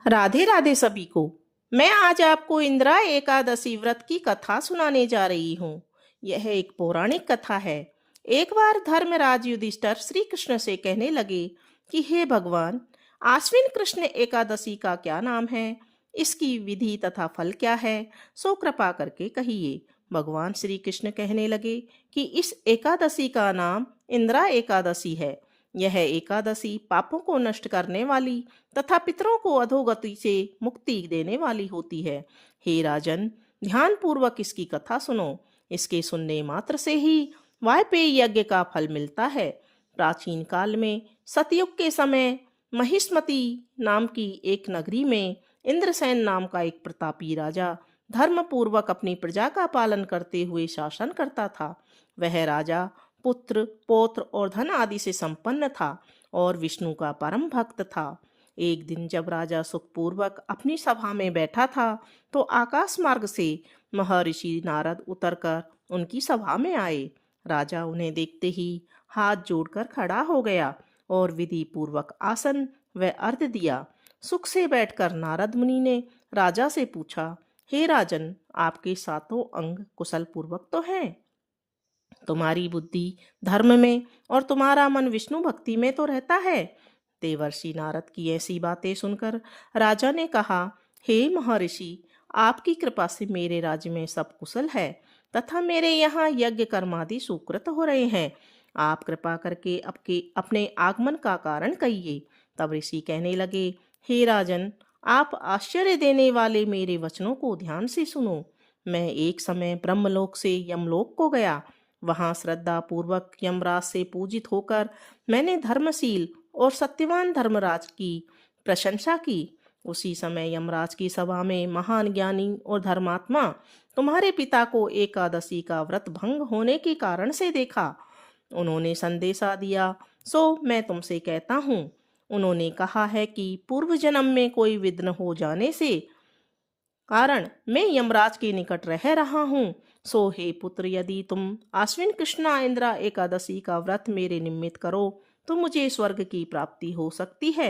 राधे राधे सभी को। मैं आज आपको इंदिरा एकादशी व्रत की कथा सुनाने जा रही हूँ। यह एक पौराणिक कथा है। एक बार धर्मराज युधिष्ठिर श्री कृष्ण से कहने लगे कि हे भगवान, आश्विन कृष्ण एकादशी का क्या नाम है, इसकी विधि तथा फल क्या है, सो कृपा करके कहिए। भगवान श्री कृष्ण कहने लगे कि इस एकादशी का नाम इंदिरा एकादशी है। यह एकादशी पापों को नष्ट करने वाली तथा पितरों को अधोगति से मुक्ति देने वाली होती है। हे राजन, ध्यान पूर्वक इसकी कथा सुनो। इसके सुनने मात्र से ही वाजपेयी यज्ञ का फल मिलता है। प्राचीन काल में सतयुग के समय महिष्मती नाम की एक नगरी में इंद्रसेन नाम का एक प्रतापी राजा धर्म पूर्वक अपनी प्रजा का पालन करते हुए शासन करता था। वह राजा पुत्र, पौत्र और धन आदि से संपन्न था और विष्णु का परम भक्त था। एक दिन जब राजा सुखपूर्वक अपनी सभा में बैठा था, तो आकाश मार्ग से महर्षि नारद उतरकर उनकी सभा में आए। राजा उन्हें देखते ही हाथ जोड़कर खड़ा हो गया और विधि पूर्वक आसन व अर्घ्य दिया। सुख से बैठकर नारद मुनि ने राजा से पूछा, हे राजन, आपके सातों अंग कुशल पूर्वक तो हैं? तुम्हारी बुद्धि धर्म में और तुम्हारा मन विष्णु भक्ति में तो रहता है। देवर्षि नारद की ऐसी बातें सुनकर राजा ने कहा, हे महर्षि, आपकी कृपा से मेरे राज्य में सब कुशल है तथा मेरे यहाँ यज्ञ कर्मादि सुकृत हो रहे हैं। आप कृपा करके अपने आगमन का कारण कहिए। तब ऋषि कहने लगे, हे राजन, आप आश्चर्य देने वाले मेरे वचनों को ध्यान से सुनो। मैं एक समय ब्रह्मलोक से यमलोक को गया। वहां श्रद्धा पूर्वक यमराज से पूजित होकर मैंने धर्मशील और सत्यवान धर्मराज की प्रशंसा की। उसी समय यमराज की सभा में महान ज्ञानी और धर्मात्मा तुम्हारे पिता को एकादशी का व्रत भंग होने के कारण से देखा। उन्होंने संदेशा दिया, सो मैं तुमसे कहता हूँ। उन्होंने कहा है कि पूर्व जन्म में कोई विघ्न हो जाने से कारण मैं यमराज के निकट रह रहा हूँ। सो हे पुत्र, यदि तुम आश्विन कृष्णा इंदिरा एकादशी का व्रत मेरे निमित्त करो तो मुझे स्वर्ग की प्राप्ति हो सकती है।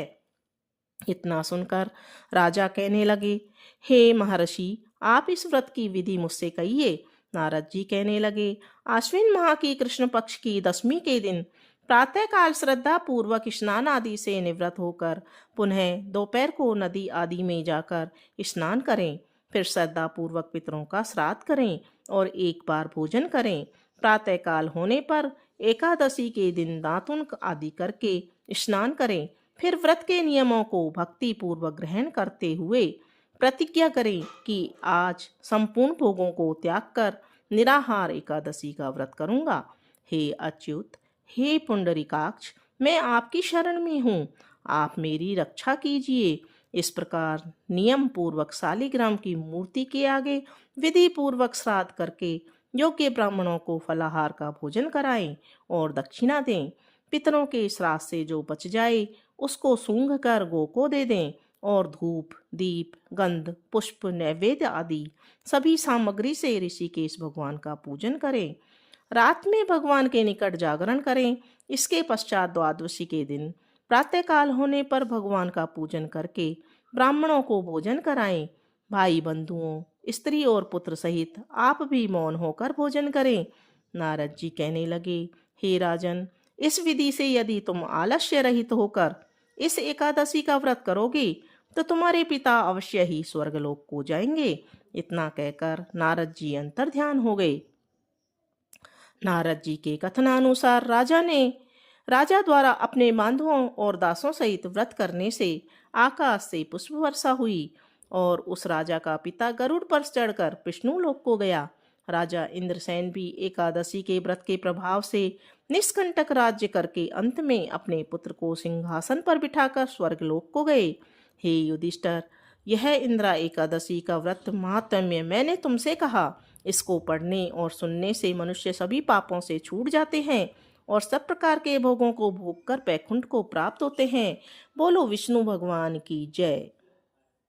इतना सुनकर राजा कहने लगे, हे महर्षि, आप इस व्रत की विधि मुझसे कहिए। नारद जी कहने लगे, आश्विन माह की कृष्ण पक्ष की दशमी के दिन प्रातःकाल श्रद्धा पूर्वक स्नान आदि से निवृत्त होकर पुनः दोपहर को नदी आदि में जाकर स्नान करें। फिर श्रद्धा पूर्वक पितरों का श्राद्ध करें और एक बार भोजन करें। प्रातःकाल होने पर एकादशी के दिन दातुन आदि करके स्नान करें। फिर व्रत के नियमों को भक्ति पूर्वक ग्रहण करते हुए प्रतिज्ञा करें कि आज संपूर्ण भोगों को त्याग कर निराहार एकादशी का व्रत करूंगा। हे अच्युत, हे पुंडरीकाक्ष, मैं आपकी शरण में हूँ, आप मेरी रक्षा कीजिए। इस प्रकार नियम पूर्वक शालिग्राम की मूर्ति के आगे विधि पूर्वक श्राद्ध करके योग्य ब्राह्मणों को फलाहार का भोजन कराएं और दक्षिणा दें। पितरों के श्राद्ध से जो बच जाए उसको सूंघ कर गौ को दे दें और धूप, दीप, गंध, पुष्प, नैवेद्य आदि सभी सामग्री से ऋषिकेश भगवान का पूजन करें। रात में भगवान के निकट जागरण करें। इसके पश्चात द्वादशी के दिन प्रातःकाल होने पर भगवान का पूजन करके ब्राह्मणों को भोजन कराएं। भाई बंधुओं, स्त्री और पुत्र सहित आप भी मौन होकर भोजन करें। नारद जी कहने लगे, हे राजन, इस विधि से यदि तुम आलस्य रहित होकर इस एकादशी का व्रत करोगे तो तुम्हारे पिता अवश्य ही स्वर्गलोक को जाएंगे। इतना कहकर नारद जी अंतर ध्यान हो गए। नारद जी के कथनानुसार राजा द्वारा अपने बांधुओं और दासों सहित व्रत करने से आकाश से पुष्प वर्षा हुई और उस राजा का पिता गरुड़ पर चढ़कर विष्णु लोक को गया। राजा इंद्रसेन भी एकादशी के व्रत के प्रभाव से निष्कंटक राज्य करके अंत में अपने पुत्र को सिंहासन पर बिठाकर स्वर्गलोक को गए। हे युधिष्ठिर, यह इंदिरा एकादशी का व्रत महात्म्य मैंने तुमसे कहा। इसको पढ़ने और सुनने से मनुष्य सभी पापों से छूट जाते हैं और सब प्रकार के भोगों को भोग कर बैकुंठ को प्राप्त होते हैं। बोलो विष्णु भगवान की जय।